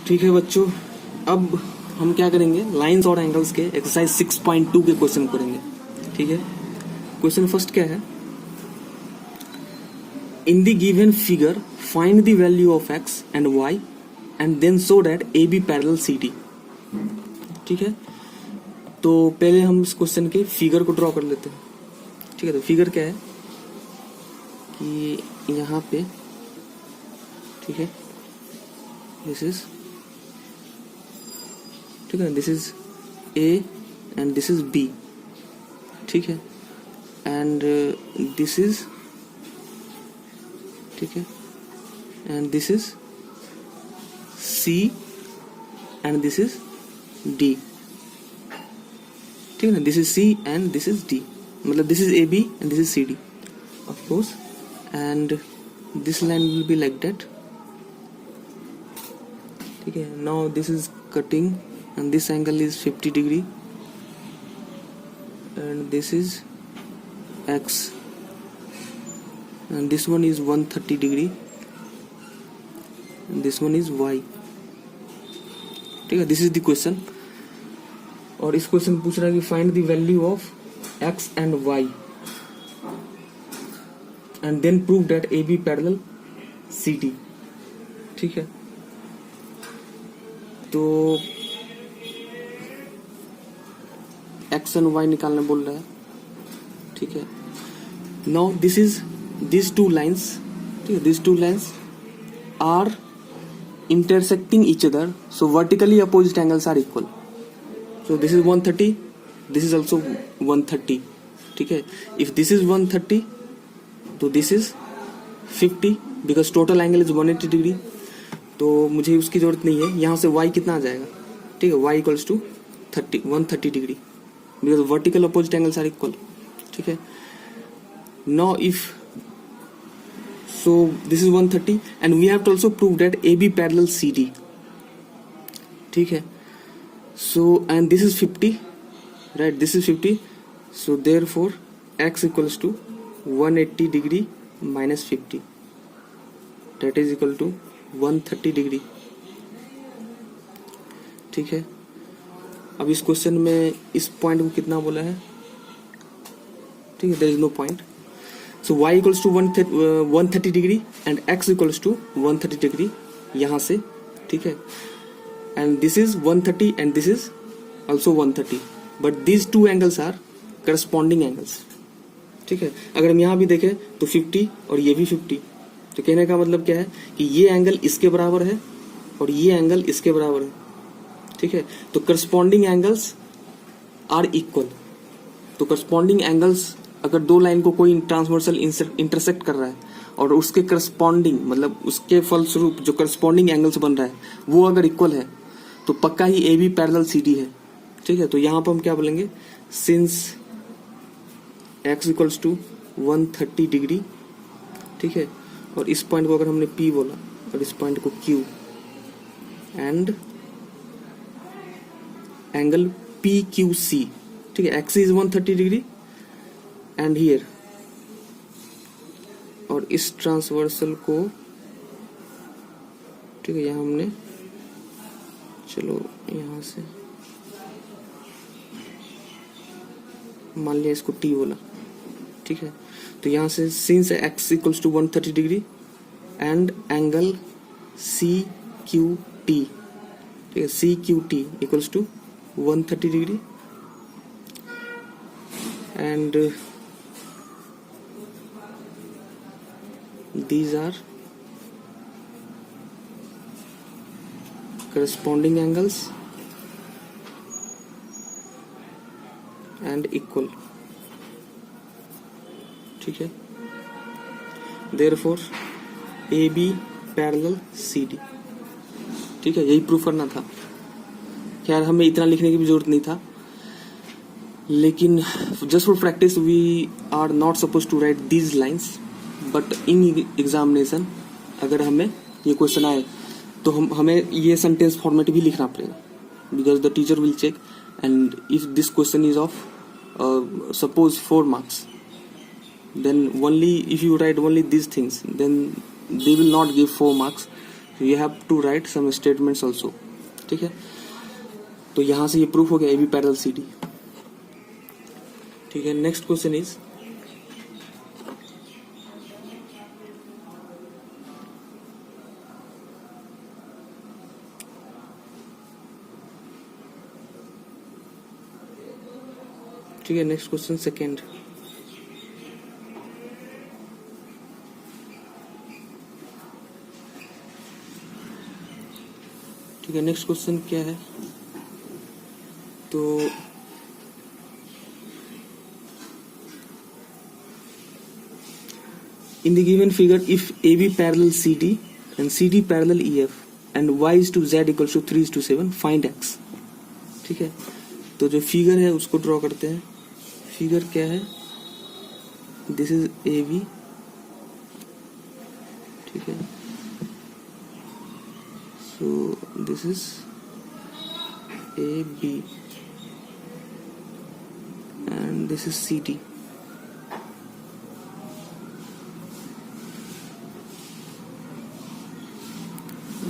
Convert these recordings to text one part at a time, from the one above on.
ठीक है बच्चों, अब हम क्या करेंगे, लाइंस और एंगल्स के एक्सरसाइज 6.2 के क्वेश्चन करेंगे। ठीक है, क्वेश्चन फर्स्ट क्या है, in the given figure find the value of x and y and then show that A B parallel C D. ठीक है, तो पहले हम इस क्वेश्चन के फिगर को ड्रॉ कर लेते हैं। ठीक है, तो फिगर क्या है कि यहाँ पे, ठीक है, दिस इज, ठीक है, this is A and this is B. ठीक है, एंड दिस इज, ठीक है, and this is C and this is D. ठीक है ना, this is C and this is D, मतलब this is A B and this is C D of course, and this line will be like that. ठीक है, now this is cutting and this angle is 50 degree and this is x and this one is 130 degree and this one is y। ठीक है, this is the question, और इस question पूछ रहा है कि find the value of x and y and then prove that A B parallel C D. ठीक है, तो एक्स एंड वाई निकालने बोल रहा है। ठीक है, now this is this two lines, ठीक है, this two lines are intersecting each other, so vertically opposite angles are equal. So this is 130, this is also 130। ठीक है, इफ दिस इज 130 तो this is 50 because total angle is 180 degree, तो मुझे उसकी जरूरत नहीं है। यहाँ से y कितना आ जाएगा, ठीक है, y equals to 130 degree because vertical opposite angles are equal। ठीक है, now if so this is 130 and we have to also prove that AB parallel CD। ठीक है, so and this is 50, right, this is 50, so therefore x equals to 180 degree minus 50, that is equal to 130 degree। ठीक है, अब इस question में इस point को कितना बोला है, ठीक है, there is no point, so y equals to 130 degree and x equals to 130 degree यहाँ से। ठीक है, and this is 130 and this is also 130, but these two angles are corresponding angles. ठीक है, अगर हम यहाँ भी देखें तो 50 और ये भी 50, तो कहने का मतलब क्या है कि ये एंगल इसके बराबर है और ये एंगल इसके बराबर है। ठीक है, तो करस्पॉन्डिंग एंगल्स आर इक्वल। तो करस्पॉन्डिंग एंगल्स, अगर दो लाइन को कोई ट्रांसवर्सल इंटरसेक्ट कर रहा है और उसके करस्पॉन्डिंग, मतलब उसके फलस्वरूप जो करस्पॉन्डिंग एंगल्स बन रहा है वो अगर इक्वल है तो पक्का ही A B parallel C D है। ठीक है, तो यहाँ पर हम क्या बोलेंगे, since x equals to 130 degree, ठीक है, और इस पॉइंट को अगर हमने P बोला और इस पॉइंट को Q, एंड एंगल PQC, ठीक है, x is 130 degree and here, और इस ट्रांसवर्सल को, ठीक है, यहाँ हमने, चलो यहाँ से मान लिया इसको T बोला। ठीक है, तो यहाँ से since x equals to 130 degree and angle CQT, ठीक है, CQT equals to 130 degree and these are corresponding angles and equal। ठीक है, therefore AB parallel CD। ठीक है, यही प्रूफ करना था। खैर हमें इतना लिखने की भी जरूरत नहीं था, लेकिन just for practice we are not suppose to write these lines, but in examination अगर हमें ये क्वेश्चन आए तो हमें ये सेंटेंस फॉर्मेट भी लिखना पड़ेगा, because the teacher will check, and if this question is of suppose 4 marks, then only if you write only these things, then they will not give 4 marks, you have to write some statements also, ठीक है। तो यहां से ये proof हो गया A B parallel C D, ठीक है। नेक्स्ट क्वेश्चन इज ठीक है। नेक्स्ट क्वेश्चन सेकेंड, ठीक है। नेक्स्ट क्वेश्चन क्या है, तो in the given figure if AB parallel CD and CD parallel EF and Y is to Z equals to 3:7 find X, ठीक है। तो जो फिगर है उसको ड्रॉ करते हैं। फिगर क्या है, दिस इज AB, ठीक है। सो this is AB and this is CD,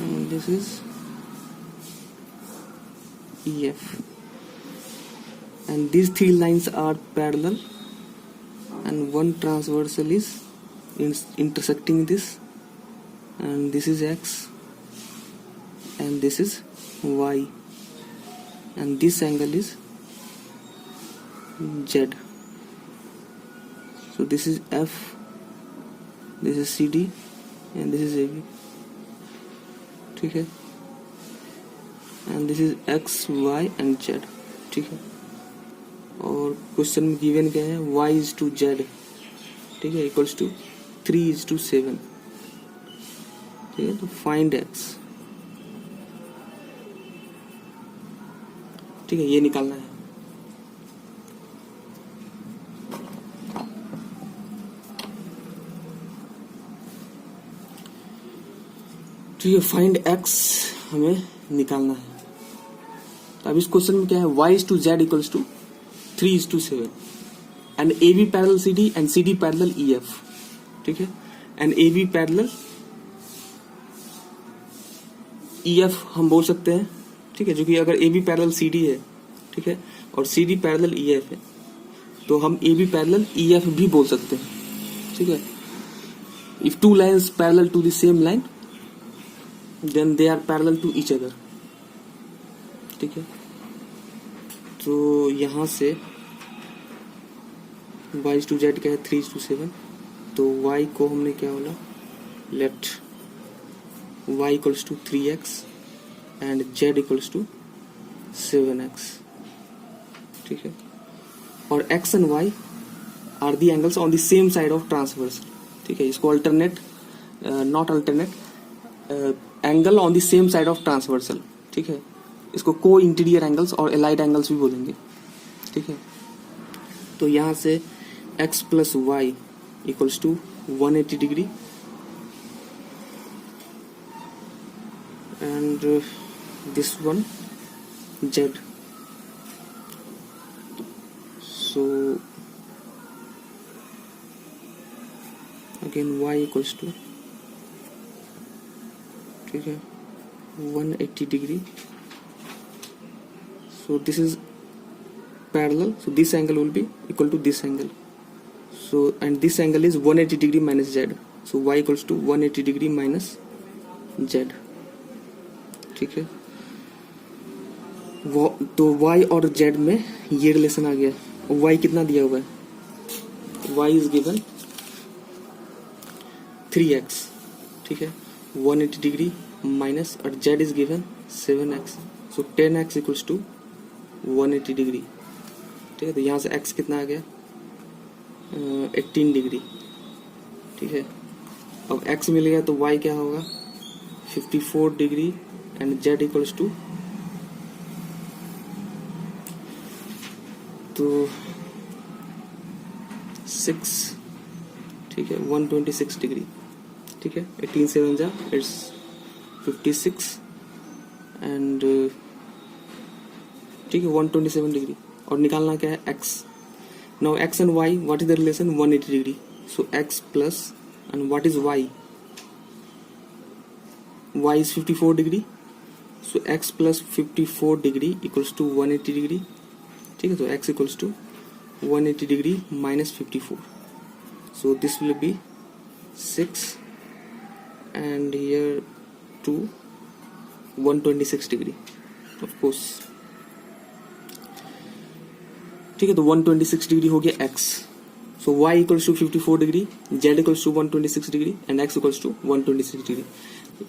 and this is EF, and these three lines are parallel and one transversal is intersecting this, and this is X and this is Y, and this angle is Z. So this is F, this is CD and this is AB, ठीक है। and this is X, Y and Z, ठीक है। और question में given क्या है, Y is to Z, ठीक है, इक्वल्स टू 3:7, ठीक है। तो फाइंड X, ठीक है, ये निकालना है। ठीक है, फाइंड X हमें निकालना है। तो अब इस क्वेश्चन में क्या है, Y is to Z equals to 3:7 and AB parallel CD and CD parallel EF, ठीक है। and AB parallel EF हम बोल सकते हैं, ठीक है, जो कि अगर AB पैरेलल CD है, ठीक है, और CD पैरेलल EF है, तो हम AB पैरेलल EF भी बोल सकते हैं, ठीक है। if two lines parallel to the same line then they are parallel to each other, ठीक है। तो यहां से Y to Z क्या है, 3:7, तो Y को हमने क्या बोला, late Y equals to 3x and Z equals to 7x, ठीक है। और X and Y are the angles on the same side of transversal, ठीक है। इसको alternate not alternate angle on the same side of transversal, ठीक है। इसको को इंटीरियर एंगल्स और एलाइड एंगल्स भी बोलेंगे, ठीक है। तो यहां से x plus y equals to 180 degree and this one z, so again y equals to, ठीक है, 180 degree. So this is parallel, so this angle will be equal to this angle, so and this angle is 180 degree minus z, so y equals to 180 degree minus z, ठीक है। वो तो y और z में ये relation आ गया। y कितना दिया हुआ है, y is given 3x, ठीक है, 180 डिग्री माइनस और z is given 7x, so 10x equals to 180 degree, ठीक है। तो यहाँ से x कितना आ गया, 18 डिग्री, ठीक है। अब x मिल गया तो y क्या होगा, 54 degree and z equals to, तो 6, ठीक है, 126 डिग्री, ठीक है। 18 7 जा इट्स 56 एंड ठीक है 127 डिग्री। और निकालना क्या है, x। Now x and y, what is the relation, 180 degree, so x plus and what is y, y is 54 degree, so x plus 54 degree equals to 180 degree. ठीक है, तो x equals to 180 degree minus 54. So this will be 6 and here 2 126 degree of course. ठीक है, तो 126 degree हो गया x. So y equals to 54 degree, z equals to 126 degree and x equals to 126 degree.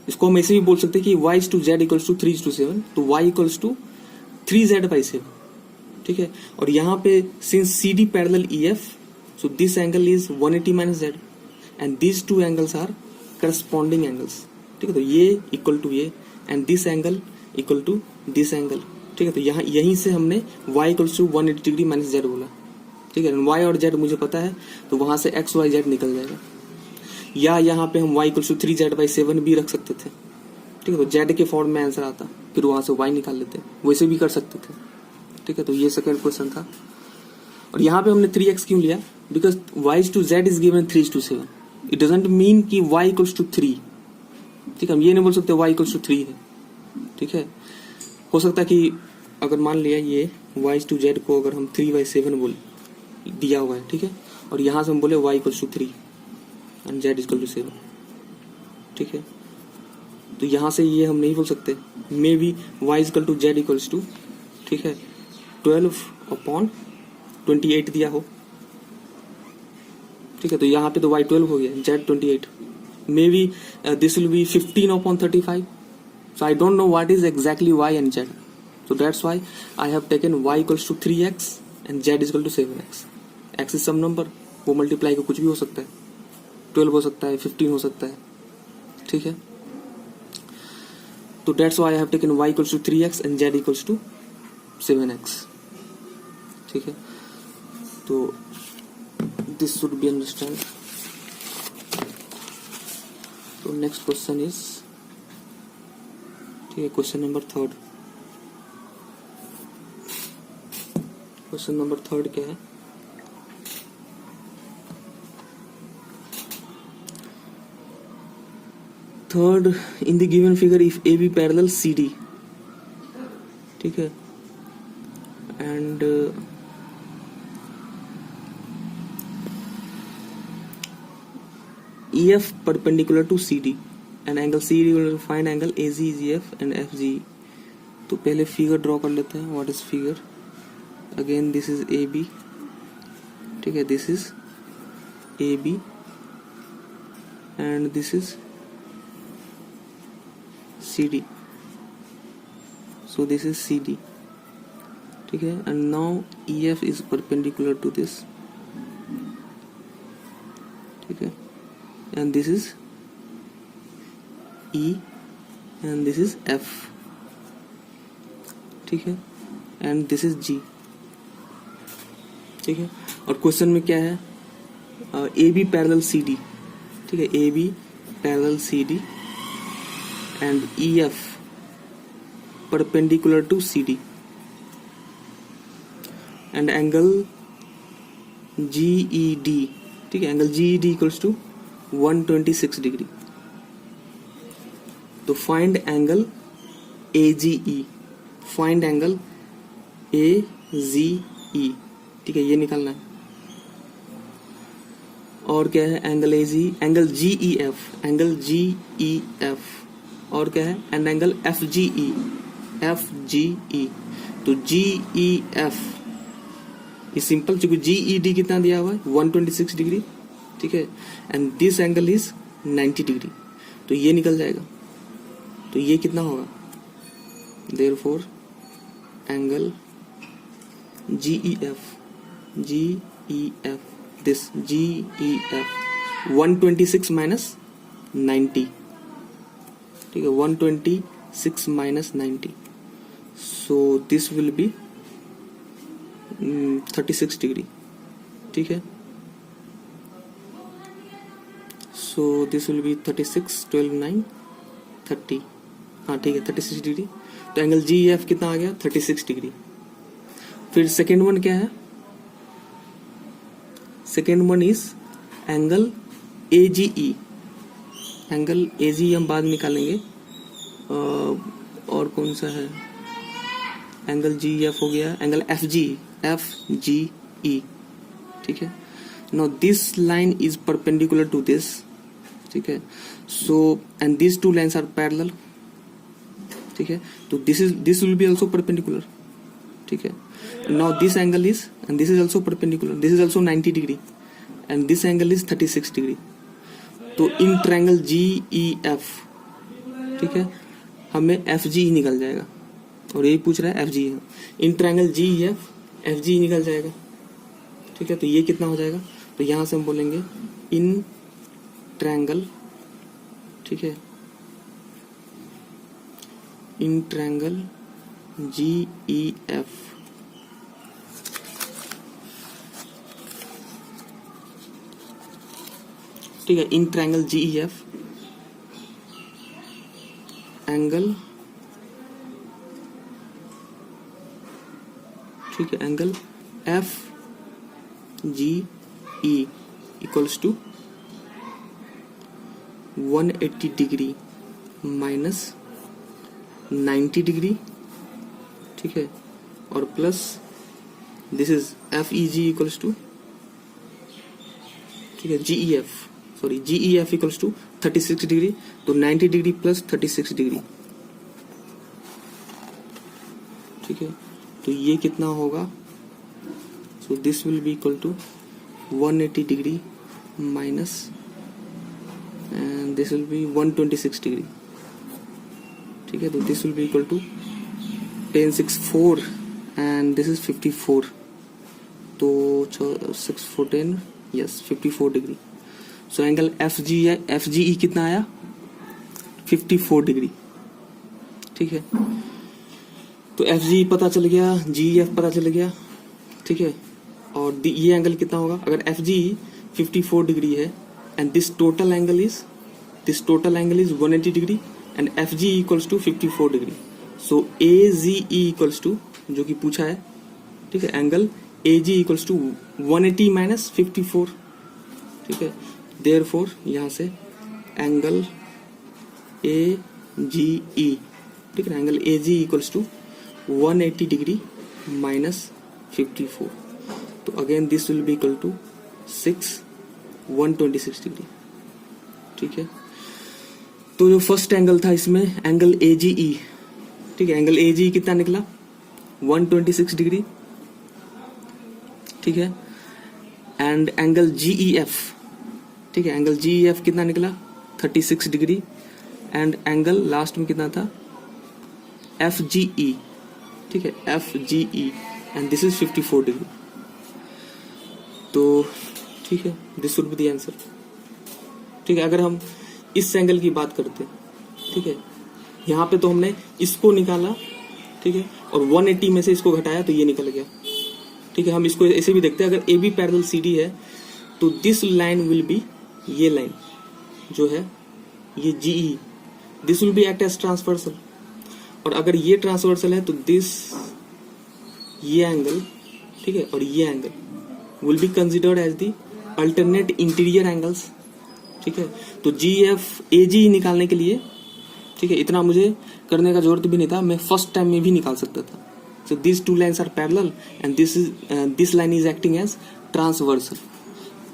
इसको हम ऐसे भी बोल सकते हैं कि y to z equals to 3:7, तो y इक्वल्स टू 3z/7. ठीक है, और यहाँ पे since CD parallel EF, so this angle is 180 minus z and this two angles are corresponding angles. ठीक है, तो ये इक्वल टू ये and this angle equal to this angle. ठीक है, तो यहाँ यहीं से हमने y equals to 180 degree minus z बोला. ठीक है, y और z मुझे पता है, तो वहां से x y z निकल जाएगा. या यहाँ पे हम y इक्वल्स टू 3z/7 भी रख सकते थे. ठीक है, तो z के फॉर्म में आंसर आता, फिर वहां से y निकाल लेते, वैसे भी कर सकते थे. ठीक है, तो ये सेकंड क्वेश्चन था. और यहाँ पे हमने 3x क्यों लिया? Because y to z is given 3:7. It doesn't mean कि y इक्वल्स टू 3. ठीक है, हम ये नहीं बोल सकते y इक्वल्स टू 3 है. ठीक है, हो सकता है कि अगर मान लिया ये y टू z को अगर हम 3/7 बोल दिया हुआ है. ठीक है, और यहाँ से हम बोले y equals to 3 and z equal to 7. ठीक है, तो यहाँ से ये हम नहीं बोल सकते. Maybe y equal to z equals to, ठीक है, 12/28 दिया हो. ठीक है, तो यहाँ पे तो y 12 हो गया, z 28. May be this will B 15/35. So I don't know what is exactly y and z. So that's why I have taken y equals to 3x and z is equal to 7x. x is some number, वो multiply का कुछ भी हो सकता है. 12 हो सकता है, 15 हो सकता है. ठीक है, तो that's why I have taken y equals to 3x and z equals to 7x. ठीक है, तो this should be understand. तो next question is, ठीक है, क्वेश्चन नंबर 3. क्वेश्चन नंबर 3 क्या है? Third, in the given figure if A B parallel C D. ठीक है, and E F perpendicular to C D and angle C D will find angle A G G F and F G. तो पहले figure draw कर लेते हैं. What is figure? Again this is A B. ठीक है, this is A B and this is C D. So this is C D. ठीक है, and now E F is perpendicular to this. ठीक है, and this is E and this is F. ठीक है, and this is G. ठीक है, और question में क्या है? A B parallel C D. ठीक है, A B parallel C D and E F perpendicular to C D and angle G E D. ठीक है, angle G E D equals to 126 degree. तो find angle A G E. Find angle A G E. ठीक है, ये निकालना है. और क्या है? Angle A G, angle G E F, angle G E F. और क्या है? And angle F G E, F G E. तो जी ई एफ ये सिंपल, चूंकि जी ई डी कितना दिया हुआ है? 126 डिग्री. ठीक है, and this angle is 90 degree. तो ये निकल जाएगा. तो ये कितना होगा? Therefore angle G E F, G E F, this G E F 126 minus 90. ठीक है, 126 minus 90. So this will be 36 degree. ठीक है, सो दिस विल बी 36, 12, 9, 30. हाँ ठीक है, 36 डिग्री. तो एंगल जी एफ कितना आ गया? 36 डिग्री. फिर सेकेंड वन क्या है? Second one is angle A G E. Angle A G हम बाद में निकालेंगे. और कौन सा है, एंगल जी एफ हो गया, एंगल एफ जी ई, ठीक है। Now this line is perpendicular to this, ठीक है। So and this two lines are parallel, ठीक है। तो this will be also perpendicular, ठीक है। Now this angle is, and this is also perpendicular, this is also 90 degree and this angle is 36 degree. तो in triangle G E F, ठीक है, हमें F G निकल जाएगा, और यही पूछ रहा है F G. In triangle G E F G निकल जाएगा, ठीक है। तो ये कितना हो जाएगा, तो यहां से हम बोलेंगे इन ट्रायंगल, ठीक है, in triangle G E F, ठीक है, in triangle G E F angle, ठीक है, angle F G E equals to 180 degree minus 90 degree, ठीक है, और plus this is F E G equals to, ठीक है, G E F, sorry G E F equals to 36 degree. तो 90 degree plus 36 degree, ठीक है। तो ये कितना होगा, so this will be equal to 180 degree minus, and this will be 126 degree, ठीक है। तो this will be equal to 1064 and this is 54, तो 6 4 10, yes 54 degree. So angle F G है, एफ जी ई कितना आया, 54 डिग्री, ठीक है। तो एफ जी पता चल गया, जी एफ पता चल गया, ठीक है। और ये एंगल कितना होगा, अगर एफ जी 54 डिग्री है and this total angle is 180 degree and F G equals to 54 degree. So A G E equals to, जो कि पूछा है, ठीक है, angle A G equals to 180 minus 54, ठीक है। देयरफॉर यहां से एंगल ए जी ई, ठीक है, angle A G equals to 180 degree minus 54। तो again this will be equal to 126 degree, ठीक है। तो जो फर्स्ट एंगल था इसमें एंगल ए जी ई, ठीक है, एंगल ए जी कितना निकला 126 डिग्री, ठीक है। And angle G E F, ठीक है, एंगल जी ई एफ कितना निकला 36 डिग्री एंड एंगल लास्ट में कितना था एफ जी ई, ठीक है, F G E and this is 54 degree. तो ठीक है, this would be the answer, ठीक है। अगर हम इस एंगल की बात करते हैं, ठीक है, यहाँ पे तो हमने इसको निकाला, ठीक है, और 180 में से इसको घटाया तो ये निकल गया, ठीक है। हम इसको ऐसे भी देखते हैं, अगर A B parallel C D है तो दिस लाइन विल बी, ये लाइन जो है ये G E, this will be act as transversal, और अगर ये ट्रांसवर्सल है तो दिस, ये एंगल, ठीक है, और ये angle will be considered as the alternate interior angles, ठीक है। तो जी एफ ए जी निकालने के लिए, ठीक है, इतना मुझे करने का जरूरत भी नहीं था, मैं फर्स्ट टाइम में भी निकाल सकता था। So this two lines are parallel and this line is acting as transversal.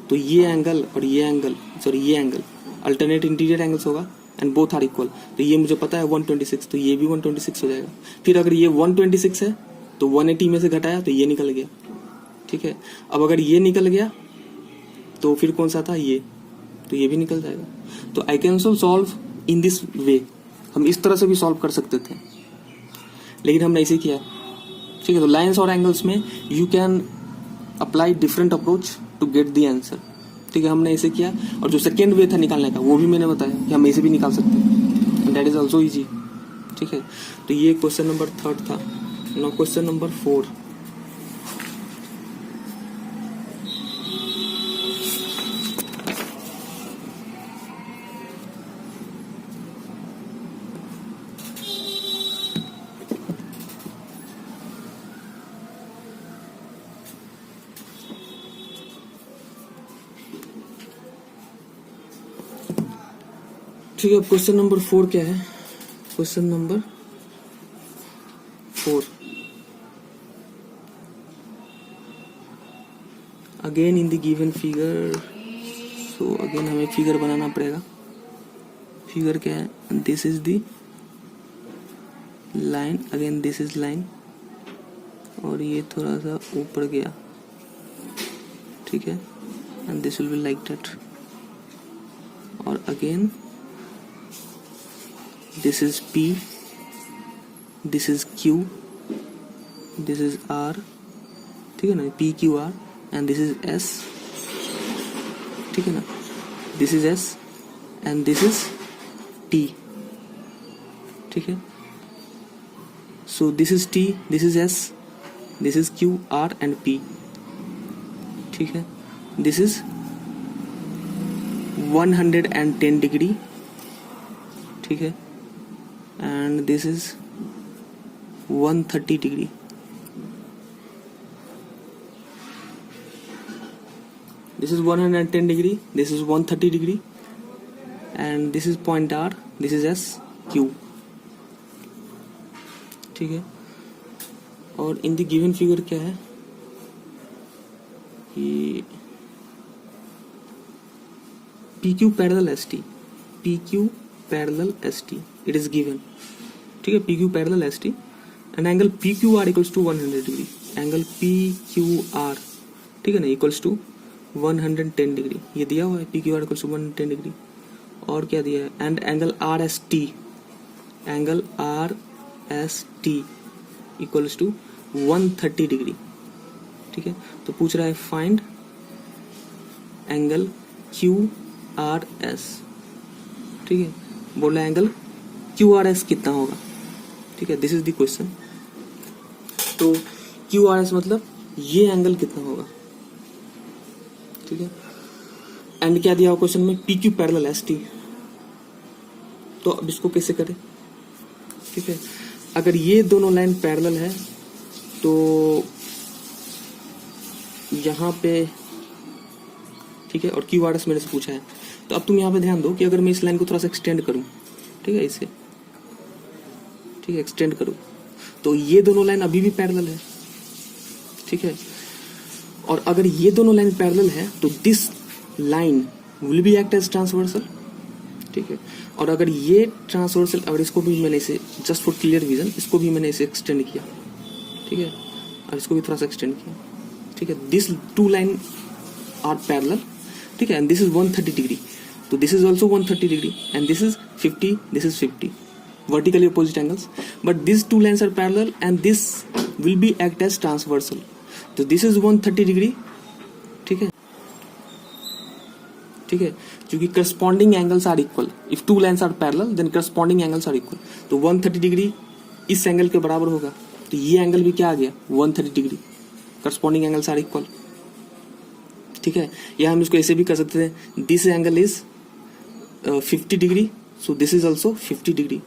तो ये एंगल और ये एंगल, सॉरी ये एंगल अल्टरनेट इंटीरियर एंगल्स होगा एंड बोथ आर इक्वल। तो ये मुझे पता है 126, तो ये भी 126 हो जाएगा। फिर अगर ये 126 है तो 180 में से घटाया तो ये निकल गया, ठीक है। अब अगर ये निकल गया तो फिर कौन सा था ये, तो ये भी निकल जाएगा। तो I can solve in this way, हम इस तरह से भी सॉल्व कर सकते थे, लेकिन हमने ऐसे किया, ठीक है। तो लाइंस और एंगल्स में you can apply different approach to get the answer, ठीक है। हमने ऐसे किया, और जो सेकेंड वे था निकालने का वो भी मैंने बताया कि हम ऐसे भी निकाल सकते हैं, दैट इज ऑल्सो ईजी, ठीक है। तो ये क्वेश्चन नंबर 3 था। नाउ क्वेश्चन नंबर 4, ठीक है। क्वेश्चन नंबर 4 क्या है, question number 4, again in the given figure. So again हमें फिगर बनाना पड़ेगा। फिगर क्या है, this is the line, again this is line, और ये थोड़ा सा ऊपर गया, ठीक है, and this will be like that, और again this is P, this is Q, this is R, ठीक है ना, PQR, and this is S, ठीक है ना, this is S and this is T, ठीक है। सो this is T, this is S, this is Q, R and P, ठीक है। दिस इज 110 डिग्री, ठीक है, and this is 130 degree. This is 110 degree, this is 130 degree, and this is point R, this is S, Q, ठीक है। और इन the given figure क्या है कि PQ parallel ST, PQ parallel ST, it is given, ठीक है, PQ parallel ST and angle PQR equals to 100 degree, angle PQR, ठीक है ना, इक्वल्स टू 110 डिग्री, ये दिया हुआ है, PQR इक्वल्स टू 110 डिग्री। और क्या दिया है, and angle RST, angle RST equals to 130 degree, ठीक है। तो पूछ रहा है फाइंड एंगल QRS, ठीक है, बोल रहा है एंगल QRS कितना होगा, ठीक है, दिस इज द क्वेश्चन। तो QRS मतलब ये एंगल कितना होगा, ठीक है, एंड क्या दिया हुआ क्वेश्चन में, PQ पैरेलल ST। तो अब इसको कैसे करें, ठीक है, अगर ये दोनों लाइन पैरेलल है तो यहाँ पे, ठीक है, और QRS मेरे से पूछा है, तो अब तुम यहाँ पे ध्यान दो कि अगर मैं इस लाइन को थोड़ा सा एक्सटेंड करूँ, ठीक है, इसे, ठीक है, एक्सटेंड करूँ, तो ये दोनों लाइन अभी भी पैरेलल है, ठीक है, और अगर ये दोनों लाइन पैरेलल है तो this line will be act as transversal, ठीक है, और अगर ये ट्रांसवर्सल, अगर इसको भी मैंने इसे जस्ट फॉर क्लियर विजन, इसको भी मैंने इसे एक्सटेंड किया, ठीक है, और इसको भी थोड़ा सा एक्सटेंड किया, ठीक है, this two line are parallel, ठीक है, एंड दिस इज 130 डिग्री, तो this is also 130 degree, and this is 50, this is 50, vertically opposite angles, but these two lines are parallel and this will be act as transversal, तो this is 130 degree, ठीक है, ठीक है, क्योंकि corresponding angles are equal, if two lines are parallel then corresponding angles are equal, तो 130 degree इस angle के बराबर होगा, तो ये एंगल भी क्या आ गया, 130 degree, corresponding angles are equal, ठीक है। या हम इसको ऐसे भी कर सकते हैं, this angle is 50 degree, so this is also 50 degree,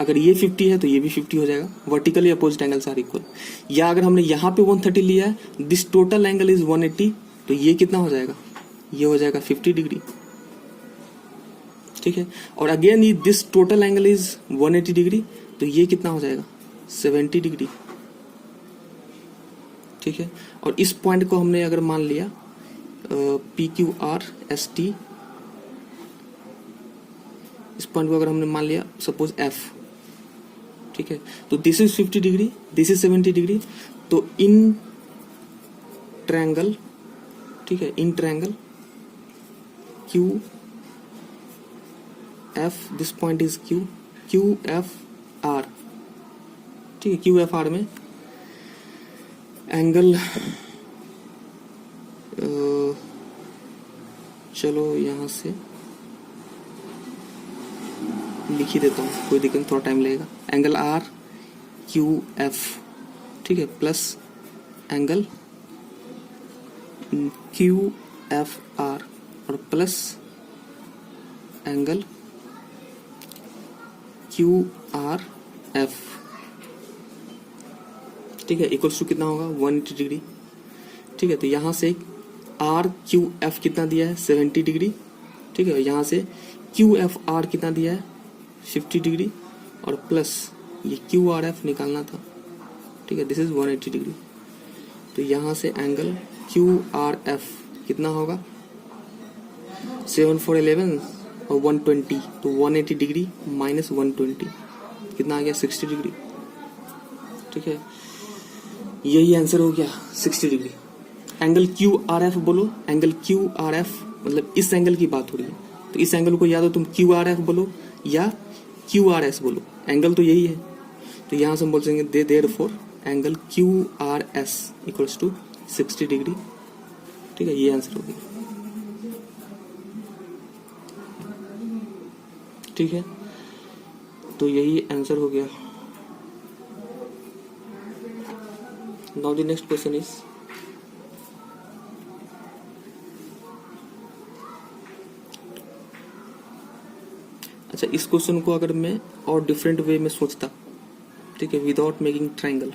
अगर ये 50 है तो ये भी 50 हो जाएगा, vertically opposite angles are equal. या अगर हमने यहाँ पे 130 लिया है, दिस टोटल एंगल इज 180, तो ये कितना हो जाएगा, ये हो जाएगा 50 डिग्री, ठीक है, और अगेन ये this total angle is 180 degree, तो ये कितना हो जाएगा, 70 डिग्री, ठीक है। और इस पॉइंट को हमने अगर मान लिया PQRST, इस पॉइंट को अगर हमने मान लिया सपोज F, ठीक है, तो this is 50 degree, this is 70 degree, तो इन ट्रायंगल, ठीक है, in triangle QF, this point is QFR, ठीक है, QFR में एंगल, चलो यहां से लिख ही देता हूँ, कोई दिक्कत, थोड़ा टाइम लगेगा, एंगल RQF, ठीक है, प्लस एंगल QFR और प्लस एंगल QRF, ठीक है, इक्वल्स टू कितना होगा, 180 डिग्री, ठीक है। तो यहाँ से RQF कितना दिया है, 70 डिग्री, ठीक है, यहाँ से QFR कितना दिया है, 50 डिग्री, और प्लस ये क्यू आर एफ निकालना था, ठीक है, दिस इज 180 डिग्री। तो यहाँ से एंगल क्यू आर एफ कितना होगा, 7 4 11 और 120, तो 180 डिग्री माइनस 120 कितना आ गया, 60 डिग्री, ठीक है। यही आंसर हो गया 60 degree. Angle Q are F बोलो, एंगल क्यू आर एफ मतलब इस एंगल की बात हो रही है, तो इस एंगल को या तो तुम क्यू आर एफ बोलो या क्यू आर एस बोलो, एंगल तो यही है। तो यहां से हम बोल सकेंगे therefore angle Q R S equals to 60 degree, ठीक है, ये आंसर हो गया, ठीक है। तो यही आंसर हो गया। Now the next question is, अच्छा इस क्वेश्चन को अगर मैं और डिफरेंट वे में सोचता, ठीक है, विदाउट मेकिंग ट्रायंगल,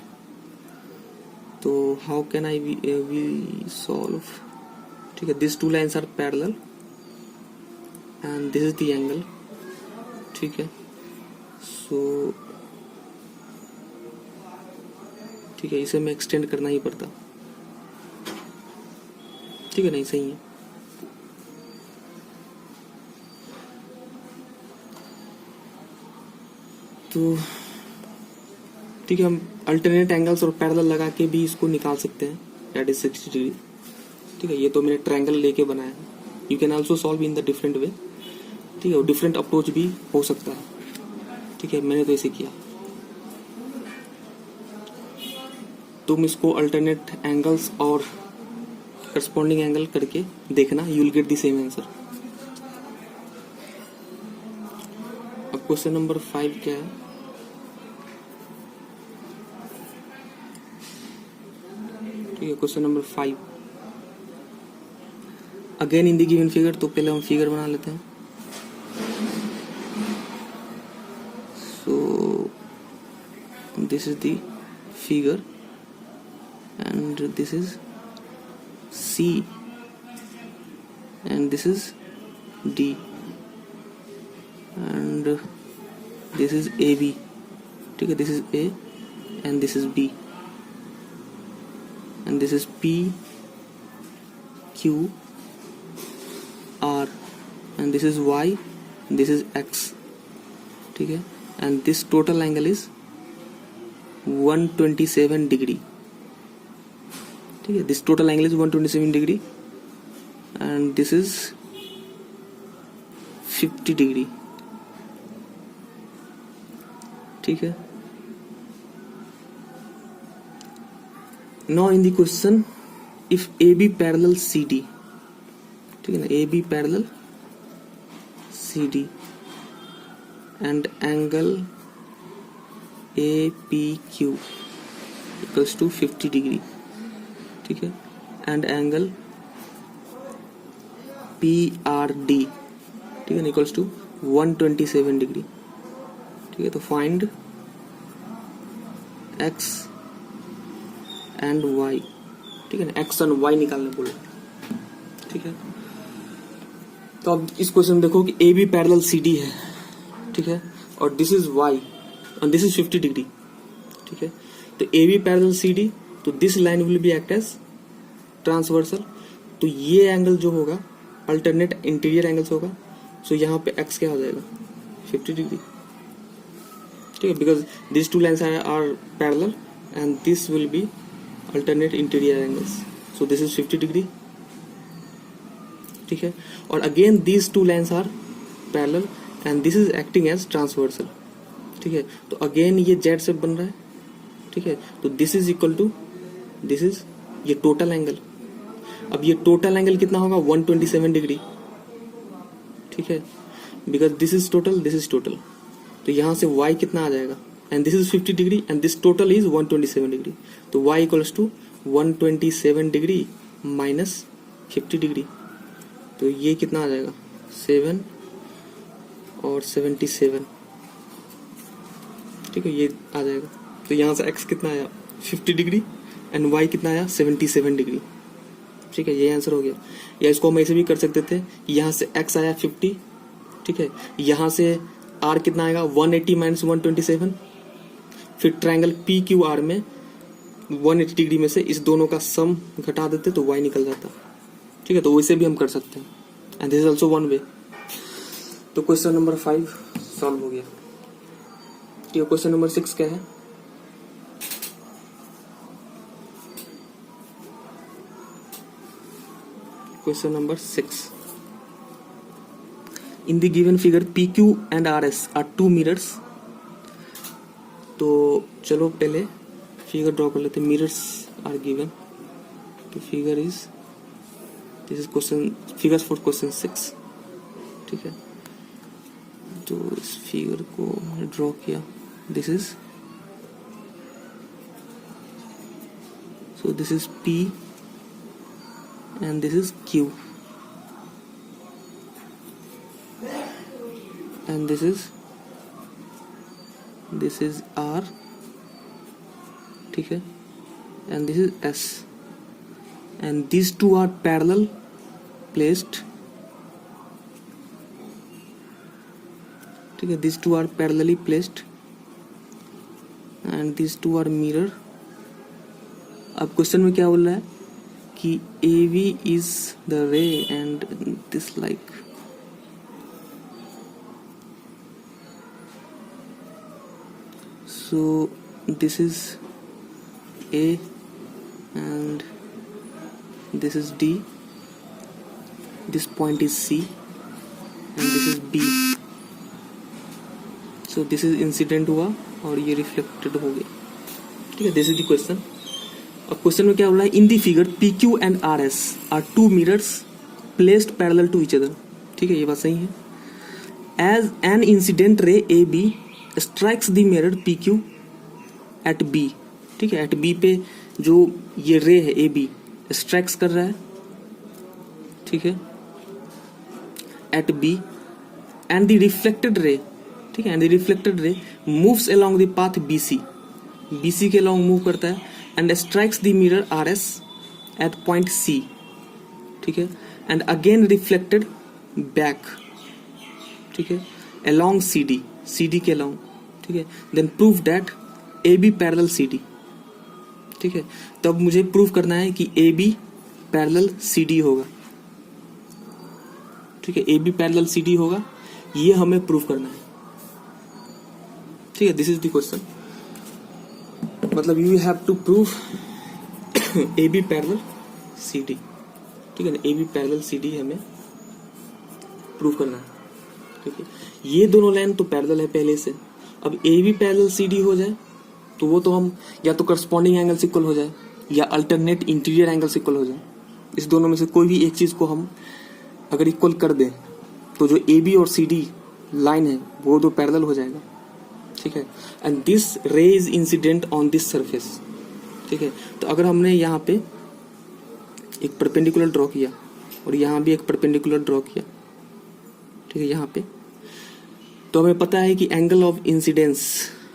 तो how can I we solve, ठीक है, this two lines are parallel and this is the angle, ठीक है। सो ठीक है, इसे मैं एक्सटेंड करना ही पड़ता, ठीक है, नहीं सही है। तो ठीक है, हम अल्टरनेट एंगल्स और पैरेलल लगा के भी इसको निकाल सकते हैं, दैट इज 60 डिग्री, ठीक है। ये तो मैंने ट्रायंगल लेके बनाया है, you can also solve in the different way, ठीक है, और डिफरेंट अप्रोच भी हो सकता है, ठीक है, मैंने तो ऐसे किया। तुम इसको अल्टरनेट एंगल्स और करस्पॉन्डिंग एंगल करके देखना, you will get the same answer. अब क्वेश्चन नंबर 5 क्या है, ठीक है, question number 5 again in the given figure. तो पहले हम फिगर बना लेते हैं। सो this is the figure and this is C and this is D and this is AB, ठीक है, this is A and this is B and this is P Q R and this is Y, this is X, ठीक है, and this total angle is 127 degree, ठीक है, this total angle is 127 degree and this is 50 degree, ठीक है। Now in the question if A B parallel C D, ठीक है ना, A B parallel C D and angle A P Q equals to 50 degree, ठीक है, and angle P R D, ठीक है, equals to 127 degree, ठीक है। तो फाइंड एक्स एंड वाई, ठीक है ना, एक्स एंड वाई निकालने बोला, ठीक है। तो अब इस क्वेश्चन में देखो कि A B parallel C D है, ठीक है, और दिस इज वाई और दिस इज 50 डिग्री, ठीक है। तो A B parallel C D, तो this line will be act as transversal, तो ये एंगल जो होगा अल्टरनेट इंटीरियर एंगल्स होगा, सो यहाँ पे एक्स क्या हो जाएगा, 50 डिग्री, ठीक है, because this two lines are parallel and this will be alternate interior angles, so this is 50 degree, ठीक है। और again this two lines are parallel and this is acting as transversal, ठीक है। तो अगेन ये Z shape बन रहा है, ठीक है। तो this is equal to this is ये टोटल एंगल, अब ये टोटल एंगल कितना होगा, 127 डिग्री, ठीक है, because this is total, this is total, तो यहां से y कितना आ जाएगा, and this is 50 degree and this total is 127 degree, तो y equals to 127 degree minus 50 degree, तो ये कितना आ जाएगा, 7 और 77, ठीक है, ये आ जाएगा। तो यहाँ से x कितना आया, 50 डिग्री एंड y कितना आया, 77 डिग्री, ठीक है, ये आंसर हो गया। या इसको हम ऐसे भी कर सकते थे, यहाँ से x आया 50, ठीक है, यहाँ से आर कितना आएगा 180 माइनस 127, फिर ट्रायंगल पी क्यू आर में 180 डिग्री में से इस दोनों का सम घटा देते तो y निकल जाता। ठीक है, तो वैसे भी हम कर सकते हैं, and this is also one way. तो क्वेश्चन नंबर 5 सॉल्व हो गया। ठीक है, क्वेश्चन नंबर 6 क्या है? Question number 6. In the given figure PQ and RS are two mirrors. तो चलो पहले फिगर ड्रॉ कर लेते हैं। मिरर्स आर गिवन, तो figure is this is question, figures for question 6। ठीक है, तो इस फिगर को ड्रॉ किया, this is, so this is P and this is Q and this is R, ठीक है, and this is S, and these two are parallel placed, ठीक है, these two are parallelly placed and these two are mirror। अब question में क्या बोल रहा है कि AV is the ray and this like, so this is A and this is D, this point is C and this is B, so this is incident हुआ और ये रिफ्लेक्टेड हो गया। ठीक है, दिस इज द क्वेश्चन। अब question में क्या बोला है? In the figure P Q and R S are two mirrors placed parallel to each other. ठीक है, ये बात सही है। As an incident ray A B strikes the mirror P Q at B. ठीक है, एट बी पे जो ये रे है ए बी स्ट्राइक्स कर रहा है, ठीक है, at B, and the reflected ray, ठीक है, and the reflected ray moves along the path B C, B C के अलोंग मूव करता है and strikes the mirror RS at point C, ठीक है, and again reflected back, ठीक है, along CD, CD के along, ठीक है, then prove that AB parallel CD। ठीक है, तब मुझे प्रूव करना है कि AB parallel CD होगा। ठीक है, AB parallel CD होगा, ये हमें प्रूव करना है। ठीक है, दिस इज द क्वेश्चन। मतलब you have to prove A B parallel C D. ठीक है ना, A B parallel C D हमें प्रूव करना है। ठीक है, ये दोनों लाइन तो पैरेलल है पहले से। अब A B parallel C D हो जाए तो वो तो हम या तो करस्पॉन्डिंग एंगल से इक्वल हो जाए या अल्टरनेट इंटीरियर एंगल से इक्वल हो जाए। इस दोनों में से कोई भी एक चीज को हम अगर इक्वल कर दें तो जो ए बी और सी डी लाइन है वो तो पैरेलल हो जाएगा। ठीक है, एंड दिस रे is incident on this surface. ठीक है, तो अगर हमने यहाँ पे एक परपेंडिकुलर ड्रॉ किया और यहाँ भी एक परपेंडिकुलर ड्रॉ किया, ठीक है, यहाँ पे, तो हमें पता है कि angle of incidence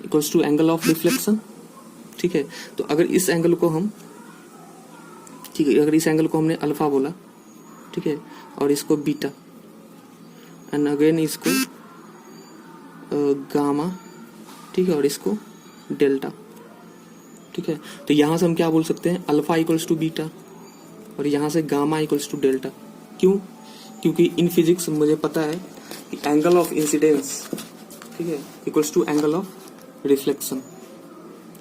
equals to angle of reflection. ठीक है, तो अगर इस एंगल को हम, ठीक है, अगर इस एंगल को हमने अल्फा बोला, ठीक है, और इसको बीटा, एंड अगेन इसको गामा, ठीक है, और इसको डेल्टा। ठीक है, तो यहां से हम क्या बोल सकते हैं? अल्फा इक्वल्स टू बीटा और यहां से गामा इक्वल्स टू डेल्टा। क्यों? क्योंकि इन फिजिक्स मुझे पता है कि एंगल ऑफ इंसिडेंस, ठीक है, equals to angle of reflection.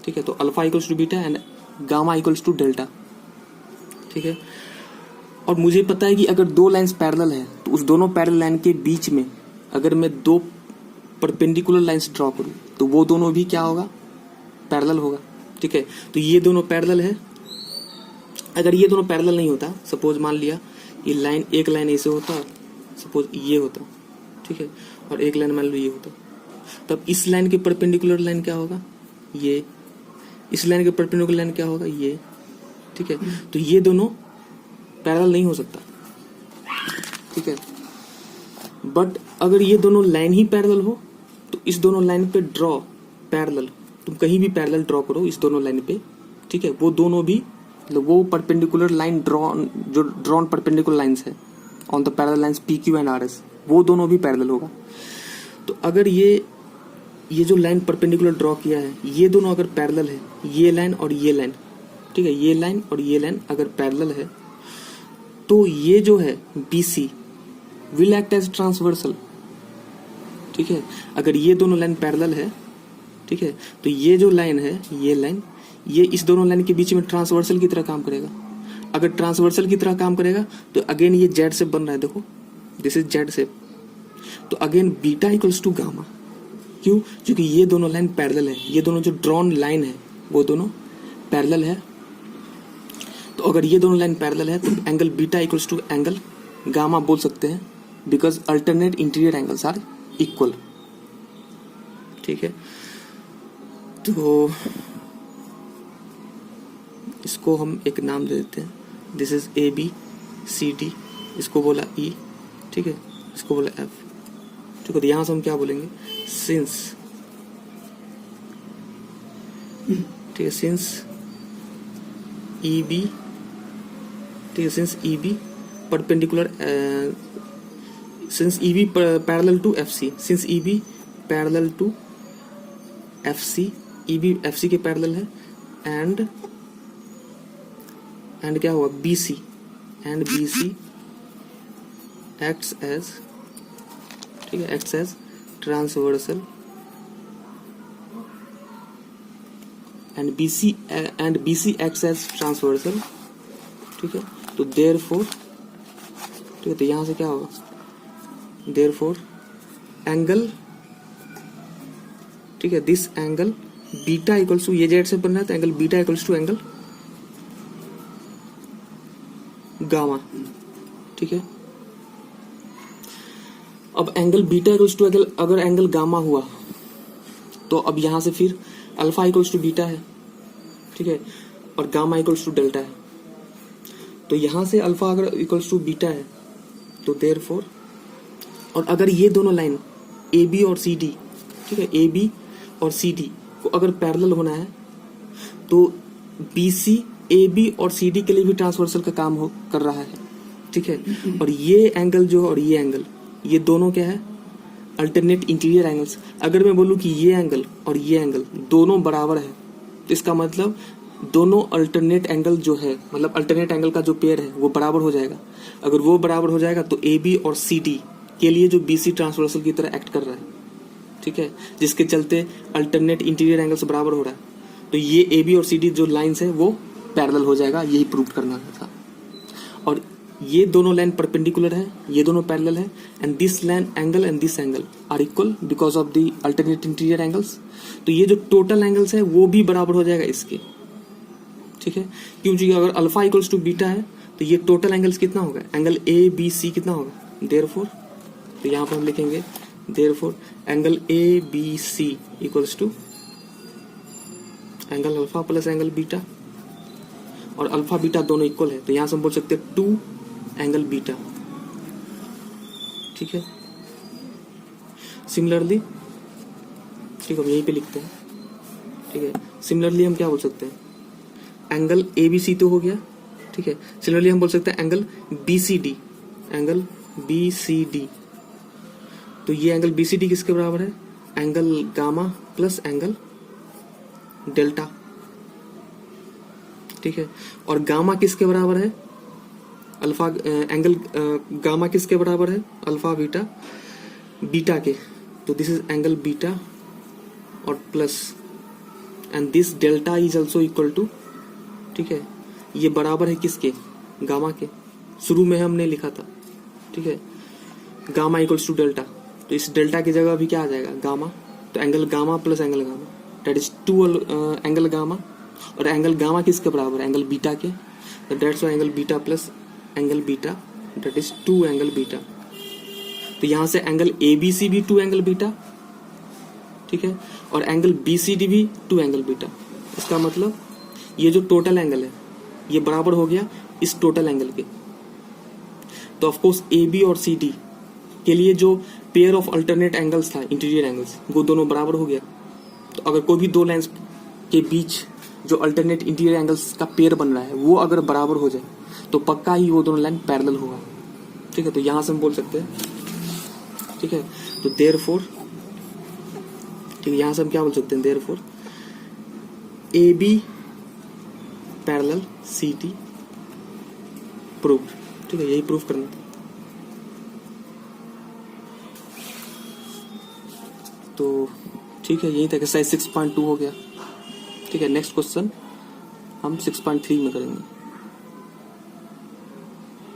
ठीक है, तो alpha equals to beta and gamma equals to delta. ठीक है, और मुझे पता है कि अगर दो लाइंस पैरेलल है तो उस दोनों पैरेलल लाइन के बीच में अगर मैं दो परपेंडिकुलर लाइंस ड्रॉ करूं तो वो दोनों भी क्या होगा? पैरेलल होगा। ठीक है, तो ये दोनों पैरेलल है। अगर ये दोनों पैरेलल नहीं होता, सपोज मान लिया ये लाइन, एक लाइन ऐसे होता, सपोज ये होता, ठीक है, और एक लाइन मान लो ये होता, तब इस लाइन के परपेंडिकुलर लाइन क्या होगा? ये। इस लाइन के परपेंडिकुलर लाइन क्या होगा? ये। ठीक है, तो ये दोनों पैरेलल नहीं हो सकता। ठीक है, बट अगर ये दोनों लाइन ही पैरेलल हो तो इस दोनों लाइन पे ड्रॉ पैरेलल, तुम कहीं भी पैरेलल ड्रॉ करो इस दोनों लाइन पे, ठीक है, वो दोनों भी, मतलब वो परपेंडिकुलर लाइन ड्रॉन, जो ड्रॉन परपेंडिकुलर लाइंस है on the parallel lines P Q and R S, वो दोनों भी पैरेलल होगा। तो तो अगर ये जो लाइन परपेंडिकुलर ड्रॉ किया है, ये दोनों अगर पैरेलल है, ये लाइन और ये लाइन, ठीक है, ये लाइन और ये लाइन अगर पैरेलल है, तो ये जो है BC will act as transversal, ठीक है। अगर ये दोनों लाइन पैरेलल है, ठीक है, तो ये जो लाइन है, ये लाइन, ये इस दोनों लाइन के बीच में ट्रांसवर्सल की तरह काम करेगा। अगर ट्रांसवर्सल की तरह काम करेगा तो अगेन ये जेड शेप बन रहा है, देखो दिस इज जेड शेप। तो again beta equals to gamma, क्यों? क्योंकि ये दोनों लाइन पैरेलल है, ये दोनों जो ड्रॉन लाइन है वो दोनों पैरेलल है। तो अगर ये दोनों लाइन पैरेलल है तो angle beta equals to angle gamma बोल सकते हैं, because alternate interior angles are equal, ठीक है। तो इसको हम एक नाम दे देते हैं, दिस इज ABCD, इसको बोला E, ठीक है, इसको बोला F, ठीक है। तो यहां से हम क्या बोलेंगे, सिंस, ठीक है, सिंस EB, ठीक है, since EB perpendicular, since EB parallel to FC, since EB parallel to FC, EB FC के पैरेलल है, एंड क्या हुआ BC, and BC acts as, ठीक है, acts as transversal, and BC acts as transversal, ठीक है। तो देयरफॉर, ठीक है, तो यहां से क्या होगा, देयरफॉर एंगल, ठीक है, this angle beta equals to, ये जेड से बन रहा है तो angle beta equals to angle gamma, ठीक है। अब angle beta equals to angle, अगर एंगल गामा हुआ तो अब यहां से फिर अल्फा इक्वल्स टू बीटा है, ठीक है, और गामा इक्वल्स टू डेल्टा है। तो यहां से अल्फा अगर इक्वल्स टू बीटा है तो देयरफॉर, और अगर ये दोनों लाइन AB और CD, ठीक है, AB और CD को अगर पैरेलल होना है तो BC AB और CD के लिए भी ट्रांसवर्सल का काम कर रहा है, ठीक है। और ये एंगल जो, और ये एंगल, ये दोनों क्या है, अल्टरनेट इंटीरियर एंगल्स। अगर मैं बोलूं कि ये एंगल और ये एंगल दोनों बराबर है तो इसका मतलब दोनों अल्टरनेट एंगल जो है, मतलब अल्टरनेट एंगल का जो पेयर है वो बराबर हो जाएगा। अगर वो बराबर हो जाएगा तो AB और CD के लिए जो BC ट्रांसवर्सल की तरह एक्ट कर रहा है, ठीक है, जिसके चलते अल्टरनेट इंटीरियर एंगल्स बराबर हो रहा है। तो ये AB और CD जो लाइंस है वो पैरेलल हो जाएगा, यही प्रूव करना था। और ये दोनों लाइन परपेंडिकुलर है, ये दोनों पैरेलल है, and this line angle and this angle are equal because of the alternate interior angles. तो ये जो टोटल एंगल्स है वो भी बराबर हो जाएगा इसके, ठीक है, क्योंकि अगर अल्फा इक्वल्स टू बीटा है तो ये टोटल एंगल्स कितना होगा, एंगल ABC कितना होगा, देयरफॉर, तो यहाँ पर हम लिखेंगे therefore angle ABC equals to angle alpha plus angle beta, और अल्फा बीटा दोनों इक्वल है तो यहां से हम बोल सकते हैं 2 एंगल बीटा, ठीक है। सिमिलरली, ठीक है, हम यहीं पे लिखते हैं, ठीक है। सिमिलरली हम क्या बोल सकते हैं, एंगल ABC तो हो गया, ठीक है। सिमिलरली हम बोल सकते हैं एंगल BCD, एंगल BCD, तो ये एंगल BCD किसके बराबर है, angle gamma plus angle delta, ठीक है। और गामा किसके बराबर है, अल्फा, एंगल गामा किसके बराबर है, अल्फा बीटा, बीटा के, तो दिस इज एंगल बीटा और plus, and this delta is also equal to, ठीक है, ये बराबर है किसके, गामा के, शुरू में हमने लिखा था, ठीक है, गामा इक्वल्स टू डेल्टा, तो इस डेल्टा की जगह भी क्या आ जाएगा, गामा, तो angle gamma plus angle gamma, that is 2 angle gamma, और एंगल गामा किसके बराबर है, एंगल बीटा के, तो that's why angle beta plus angle beta, that is 2 angle beta. तो यहां से एंगल ABC भी 2 एंगल बीटा, ठीक है, और एंगल BCD भी 2 एंगल बीटा। इसका मतलब ये जो टोटल एंगल है ये बराबर हो गया इस टोटल एंगल के। तो ऑफकोर्स AB और CD के लिए जो पेयर ऑफ अल्टरनेट एंगल्स था, इंटीरियर एंगल्स, वो दोनों बराबर हो गया। तो अगर कोई भी दो लाइंस के बीच जो अल्टरनेट इंटीरियर एंगल्स का पेयर बन रहा है वो अगर बराबर हो जाए तो पक्का ही वो दोनों लाइन पैरेलल होगा, ठीक है। तो यहां से हम बोल सकते हैं, ठीक है, तो देयरफॉर ठीक है, यहाँ से हम क्या बोल सकते हैं, therefore A B parallel C T proof. ठीक है, यही प्रूफ करना था। तो ठीक है, यही था, एक्सरसाइज 6.2 हो गया। ठीक है, नेक्स्ट क्वेश्चन हम 6.3 में करेंगे।